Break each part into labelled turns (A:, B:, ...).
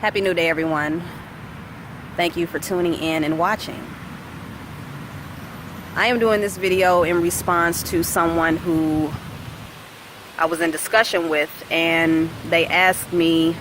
A: Happy New Day, everyone. Thank you for tuning in and watching. I am doing this video in response to someone who I was in discussion with, and they asked me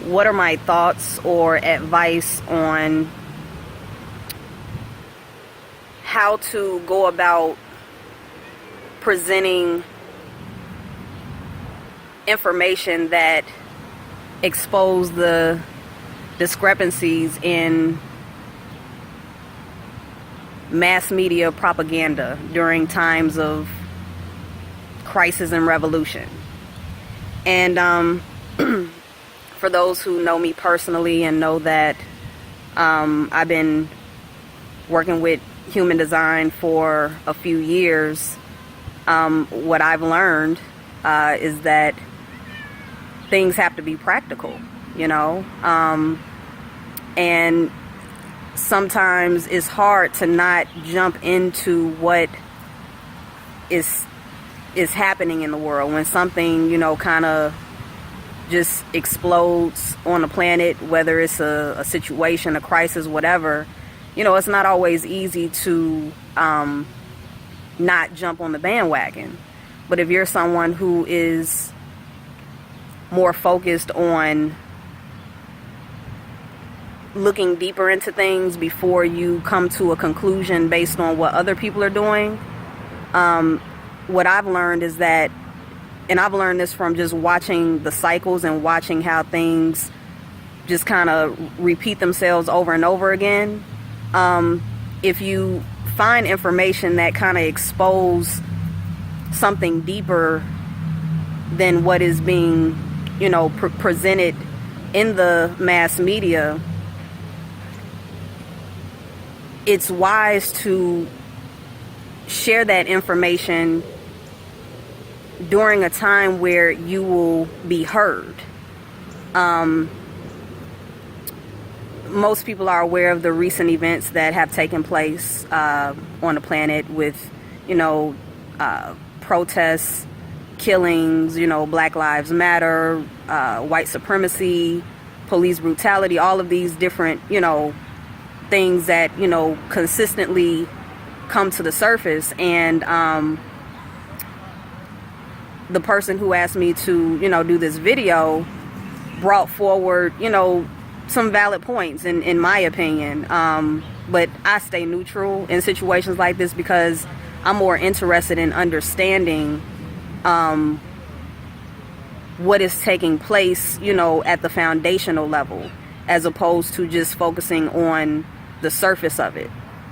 A: what are my thoughts or advice on how to go about presenting information that expose the discrepancies in mass media propaganda during times of crisis and revolution. And for those who know me personally and know that I've been working with human design for a few years, what I've learned is that things have to be practical, you know, and sometimes it's hard to not jump into what is happening in the world when something, you know, kind of just explodes on the planet, whether it's a situation, a crisis, whatever. You know, it's not always easy to not jump on the bandwagon. But if you're someone who is more focused on looking deeper into things before you come to a conclusion based on what other people are doing, what I've learned is that, and I've learned this from just watching the cycles and watching how things just kind of repeat themselves over and over again. If you find information that kind of expose something deeper than what is being, you know, presented in the mass media, it's wise to share that information during a time where you will be heard. Most people are aware of the recent events that have taken place on the planet with, you know, protests, killings, you know, Black Lives Matter, white supremacy, police brutality, all of these different, you know, things that, you know, consistently come to the surface. And the person who asked me to, you know, do this video brought forward, you know, some valid points in my opinion. But I stay neutral in situations like this because I'm more interested in understanding what is taking place, you know, at the foundational level, as opposed to just focusing on the surface of it.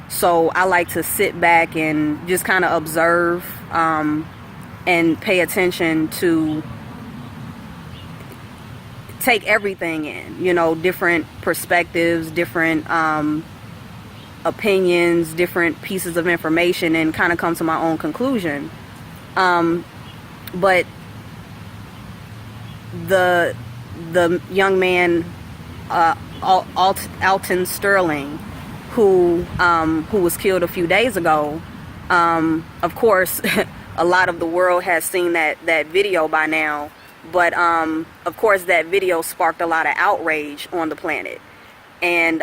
A: So I like to sit back and just kind of observe and pay attention to take everything in, you know, different perspectives, different opinions, different pieces of information, and kind of come to my own conclusion. But the young man, Alton Sterling, who was killed a few days ago, of course, a lot of the world has seen that video by now. But of course, that video sparked a lot of outrage on the planet, and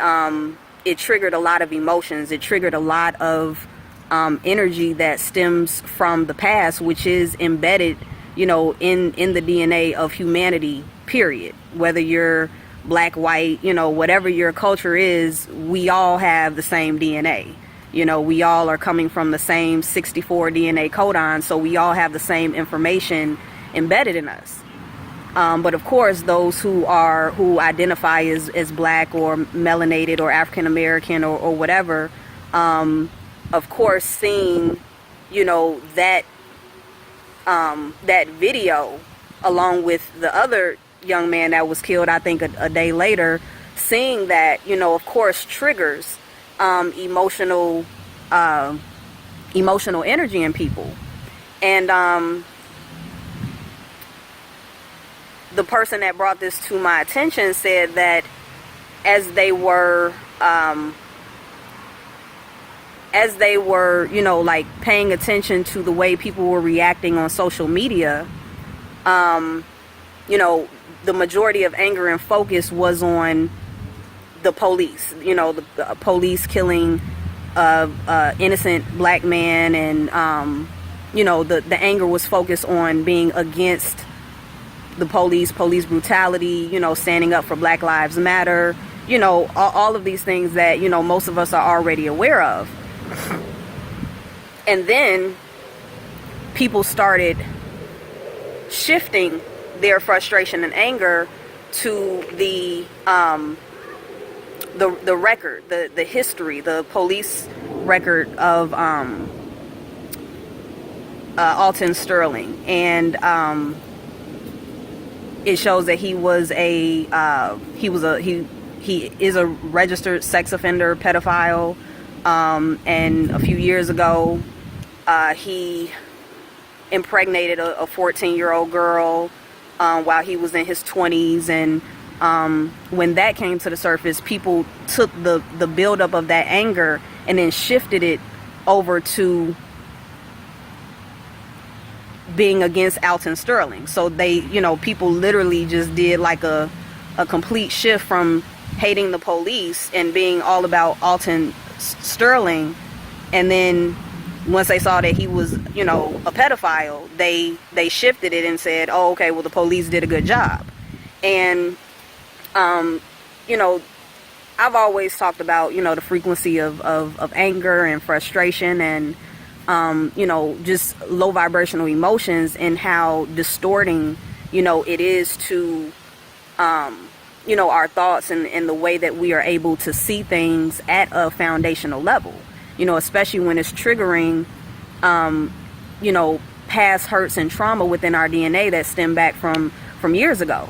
A: it triggered a lot of emotions. It triggered a lot of energy that stems from the past, which is embedded, you know, in the DNA of humanity, period. Whether you're black, white, you know, whatever your culture is, we all have the same DNA. You know, we all are coming from the same 64 DNA codon, so we all have the same information embedded in us. But of course, those who identify as black or melanated or African American or whatever, of course, seeing, you know, that video along with the other young man that was killed, I think a day later, seeing that, you know, of course, triggers emotional energy in people. And the person that brought this to my attention said that as they were, you know, like paying attention to the way people were reacting on social media, you know, the majority of anger and focus was on the police, the police killing innocent black man, and the anger was focused on being against the police brutality, standing up for Black Lives Matter, all of these things that most of us are already aware of. And then people started shifting their frustration and anger to the record, the history, the police record of Alton Sterling, and it shows that he is a registered sex offender, pedophile, and a few years ago he impregnated a 14-year-old girl while he was in his 20s, and when that came to the surface, people took the buildup of that anger and then shifted it over to being against Alton Sterling. So they, people literally just did like a complete shift from hating the police and being all about Alton Sterling, and then once they saw that he was, a pedophile, they shifted it and said, oh, okay, well, the police did a good job. And I've always talked about, the frequency of anger and frustration and, just low vibrational emotions, and how distorting, it is to, our thoughts and the way that we are able to see things at a foundational level, especially when it's triggering, past hurts and trauma within our DNA that stem back from years ago.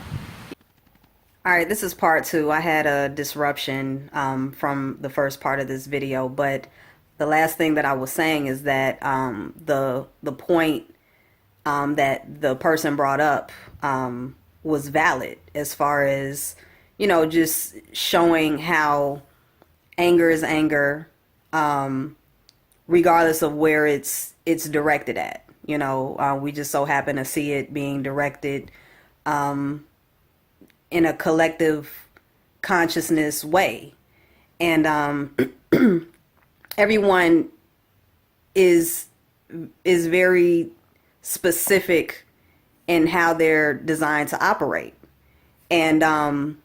A: All right, this is part 2. I had a disruption from the first part of this video, but the last thing that I was saying is that the point that the person brought up was valid, as far as, just showing how anger is anger, regardless of where it's directed at. We just so happen to see it being directed in a collective consciousness way, and everyone is very specific in how they're designed to operate. And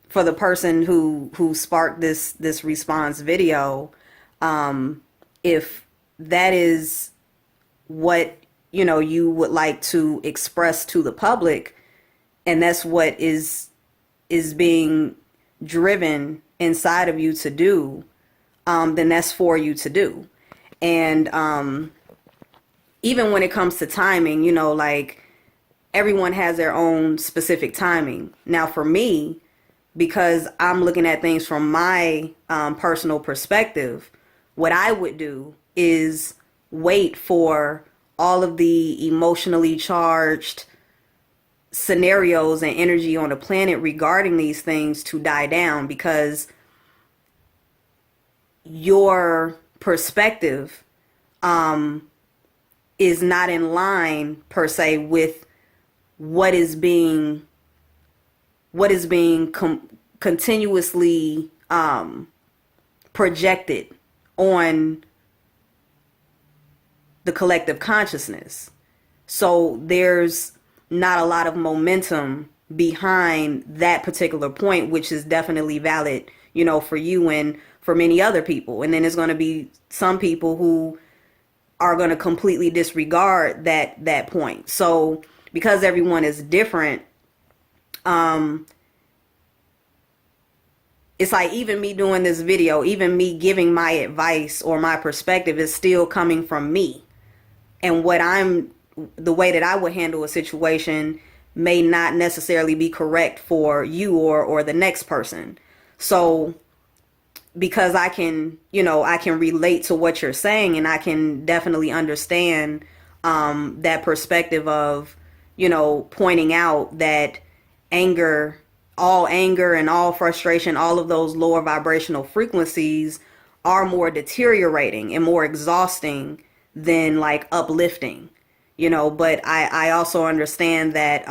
A: for the person who sparked this response video, if that is what you would like to express to the public, and that's what is being driven inside of you to do, then that's for you to do. And even when it comes to timing, like, everyone has their own specific timing. Now, for me, because I'm looking at things from my personal perspective, what I would do is wait for all of the emotionally charged scenarios and energy on the planet regarding these things to die down, because your perspective is not in line per se with what is being continuously projected on the collective consciousness. So there's not a lot of momentum behind that particular point, which is definitely valid, for you and for many other people. And then there's going to be some people who are going to completely disregard that point. So because everyone is different, it's like, even me doing this video, even me giving my advice or my perspective is still coming from me. And the way that I would handle a situation may not necessarily be correct for you or the next person. So because I can relate to what you're saying, and I can definitely understand that perspective of, pointing out that all anger and all frustration, all of those lower vibrational frequencies are more deteriorating and more exhausting than like uplifting, but I also understand that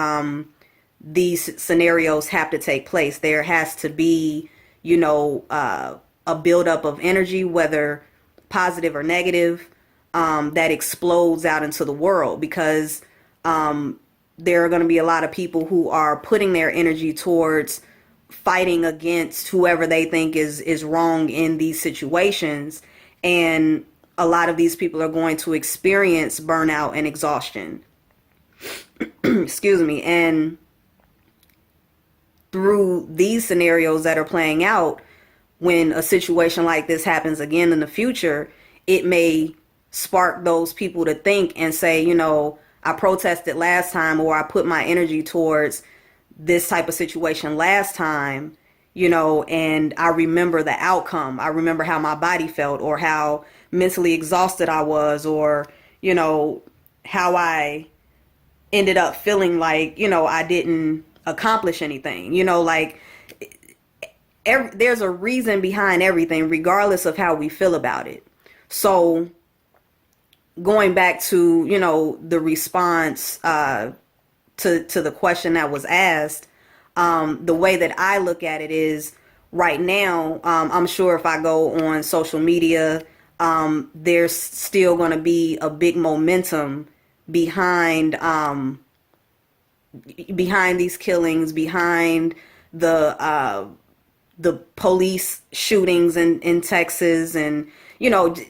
A: these scenarios have to take place. There has to be, a buildup of energy, whether positive or negative, that explodes out into the world, because there are going to be a lot of people who are putting their energy towards fighting against whoever they think is wrong in these situations. And a lot of these people are going to experience burnout and exhaustion. Excuse me. And through these scenarios that are playing out, when a situation like this happens again in the future, it may spark those people to think and say, I protested last time, or I put my energy towards this type of situation last time, and I remember the outcome. I remember how my body felt, or how mentally exhausted I was, or, how I ended up feeling like, I didn't accomplish anything, there's a reason behind everything, regardless of how we feel about it. So going back to, the response to the question that was asked, the way that I look at it is, right now, I'm sure if I go on social media, there's still going to be a big momentum behind these killings, behind the police shootings in Texas, and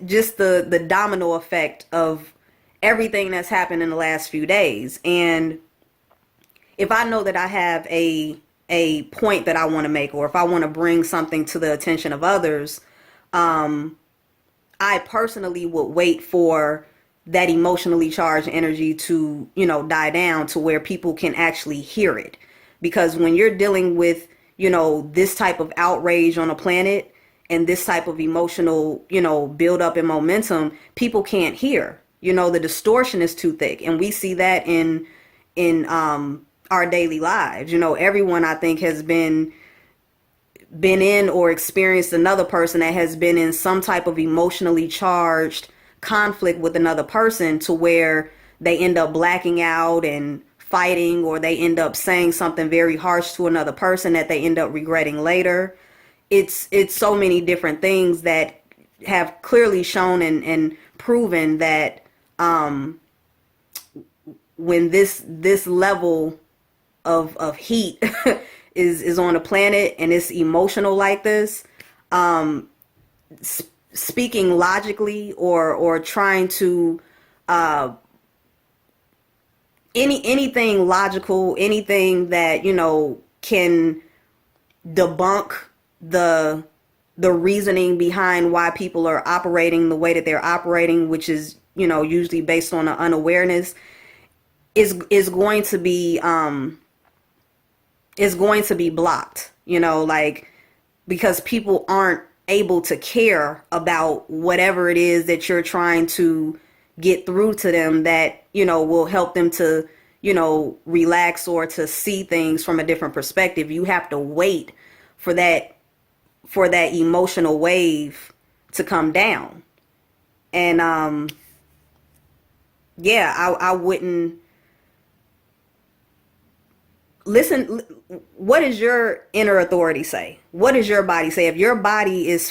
A: just the domino effect of everything that's happened in the last few days. And if I know that I have a point that I want to make, or if I want to bring something to the attention of others, I personally would wait for that emotionally charged energy to, die down to where people can actually hear it. Because when you're dealing with, this type of outrage on a planet, and this type of emotional, build up and momentum, people can't hear. The distortion is too thick. And we see that in our daily lives. Everyone, I think, has been in or experienced another person that has been in some type of emotionally charged conflict with another person, to where they end up blacking out and fighting, or they end up saying something very harsh to another person that they end up regretting later. It's so many different things that have clearly shown and proven that when this level of heat is on a planet, and it's emotional like this, speaking logically, or trying to anything logical, anything that can debunk the reasoning behind why people are operating the way that they're operating, which is usually based on an unawareness, is going to be blocked, because people aren't able to care about whatever it is that you're trying to get through to them, that will help them to relax, or to see things from a different perspective. You have to wait for that emotional wave to come down. And I wouldn't listen. What does your inner authority say? What does your body say? If your body is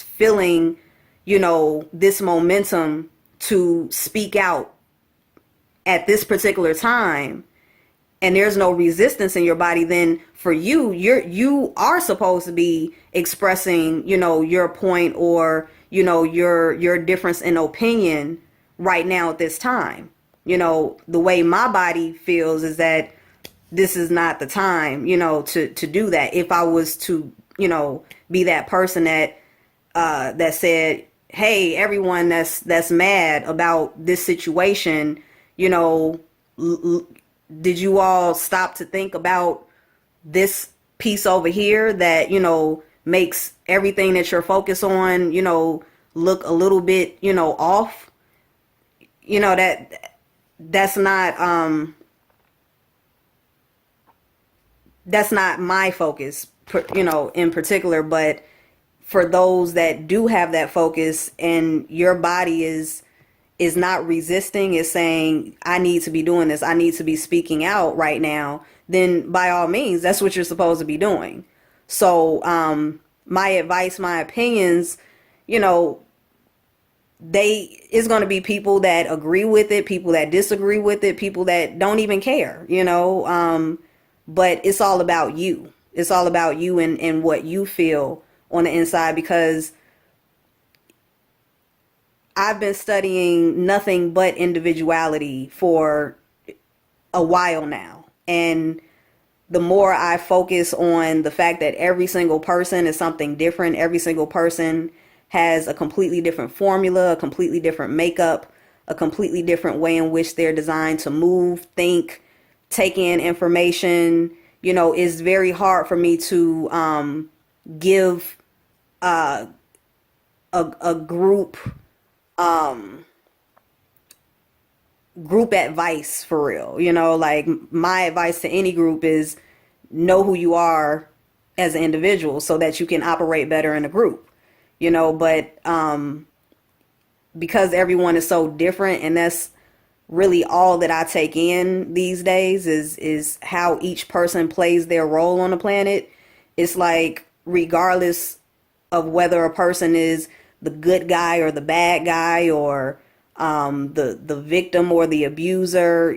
A: feeling this momentum to speak out at this particular time, and there's no resistance in your body, then for you are supposed to be expressing your point, or your difference in opinion right now at this time. The way my body feels is that this is not the time to do that. If I was to be that person that said, hey, everyone that's mad about this situation, did you all stop to think about this piece over here that makes everything that you're focused on look a little bit off? That's not my focus, in particular. But for those that do have that focus, and your body is not resisting, is saying, I need to be doing this, I need to be speaking out right now, then by all means, that's what you're supposed to be doing. So, my advice, my opinions, you know, they it's going to be people that agree with it, people that disagree with it, people that don't even care, but it's all about you. It's all about you and what you feel on the inside, because I've been studying nothing but individuality for a while now. And the more I focus on the fact that every single person is something different, every single person has a completely different formula, a completely different makeup, a completely different way in which they're designed to move, think, take in information. It's very hard for me to give a group advice for real. Like, my advice to any group is know who you are as an individual so that you can operate better in a group. But because everyone is so different, and that's really all that I take in these days is how each person plays their role on the planet. It's like, regardless of whether a person is the good guy or the bad guy, or the victim or the abuser,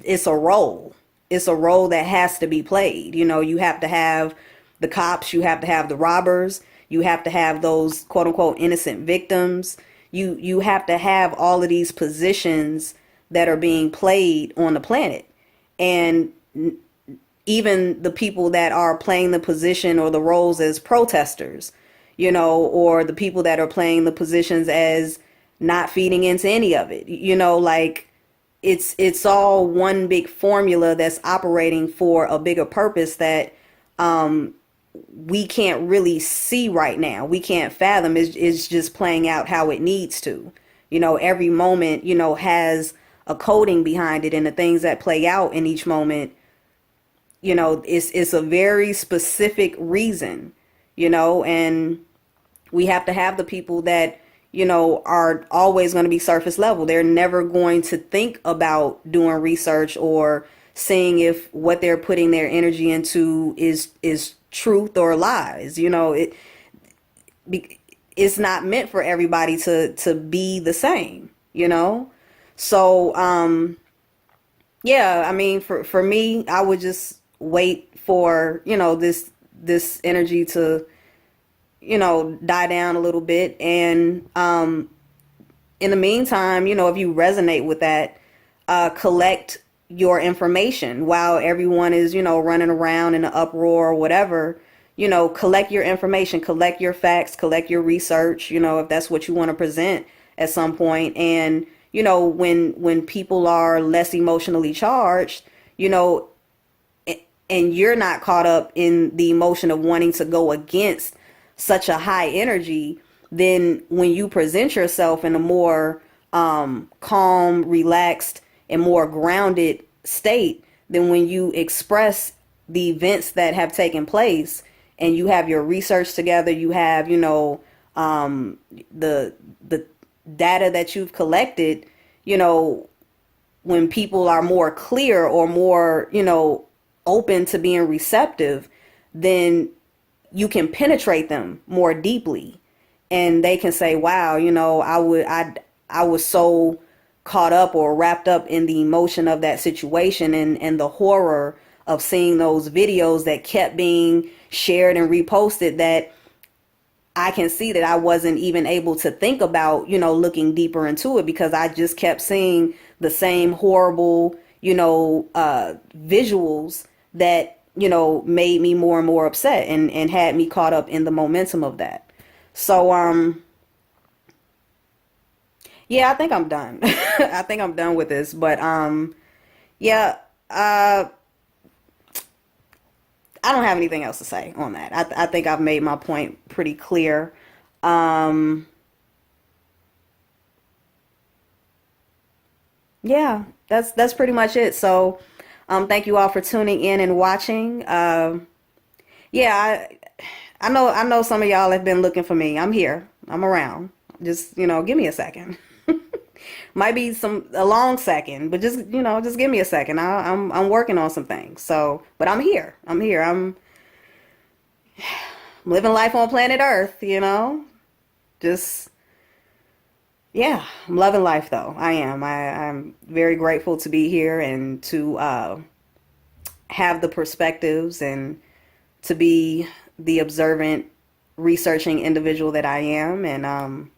A: it's a role. It's a role that has to be played. You have to have the cops, you have to have the robbers, you have to have those quote unquote innocent victims. You have to have all of these positions that are being played on the planet. And even the people that are playing the position or the roles as protesters, or the people that are playing the positions as not feeding into any of it, like, it's all one big formula that's operating for a bigger purpose that we can't really see right now. We can't fathom. It's just playing out how it needs to. Every moment, has a coding behind it, and the things that play out in each moment, it's a very specific reason, and we have to have the people that, are always going to be surface level. They're never going to think about doing research or seeing if what they're putting their energy into is truth or lies. It's not meant for everybody to be the same, So, yeah, I mean, for me, I would just wait for, this energy to, die down a little bit. And in the meantime, if you resonate with that, collect your information while everyone is, running around in an uproar or whatever. Collect your information, collect your facts, collect your research, if that's what you want to present at some point. And, when people are less emotionally charged, and you're not caught up in the emotion of wanting to go against such a high energy, then when you present yourself in a more calm, relaxed, and more grounded state, then when you express the events that have taken place and you have your research together, you have, the data that you've collected, when people are more clear or more, open to being receptive, then you can penetrate them more deeply, and they can say, wow, I was so caught up or wrapped up in the emotion of that situation, and the horror of seeing those videos that kept being shared and reposted, that I can see that I wasn't even able to think about, looking deeper into it, because I just kept seeing the same horrible, visuals that, made me more and more upset and had me caught up in the momentum of that. So, yeah, I think I'm done. I think I'm done with this, but, yeah, I don't have anything else to say on that. I think I've made my point pretty clear. Yeah, that's pretty much it. So, thank you all for tuning in and watching. Yeah, I know some of y'all have been looking for me. I'm here. I'm around. Just, give me a second. Might be a long second, but just, just give me a second. I'm working on some things. So, but I'm here. I'm living life on planet Earth, Just, yeah, I'm loving life though. I am. I'm very grateful to be here and to have the perspectives and to be the observant, researching individual that I am. And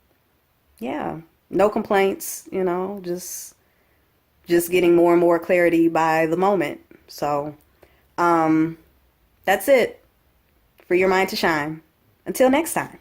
A: yeah, no complaints, just getting more and more clarity by the moment. So that's it for your mind to shine. Until next time.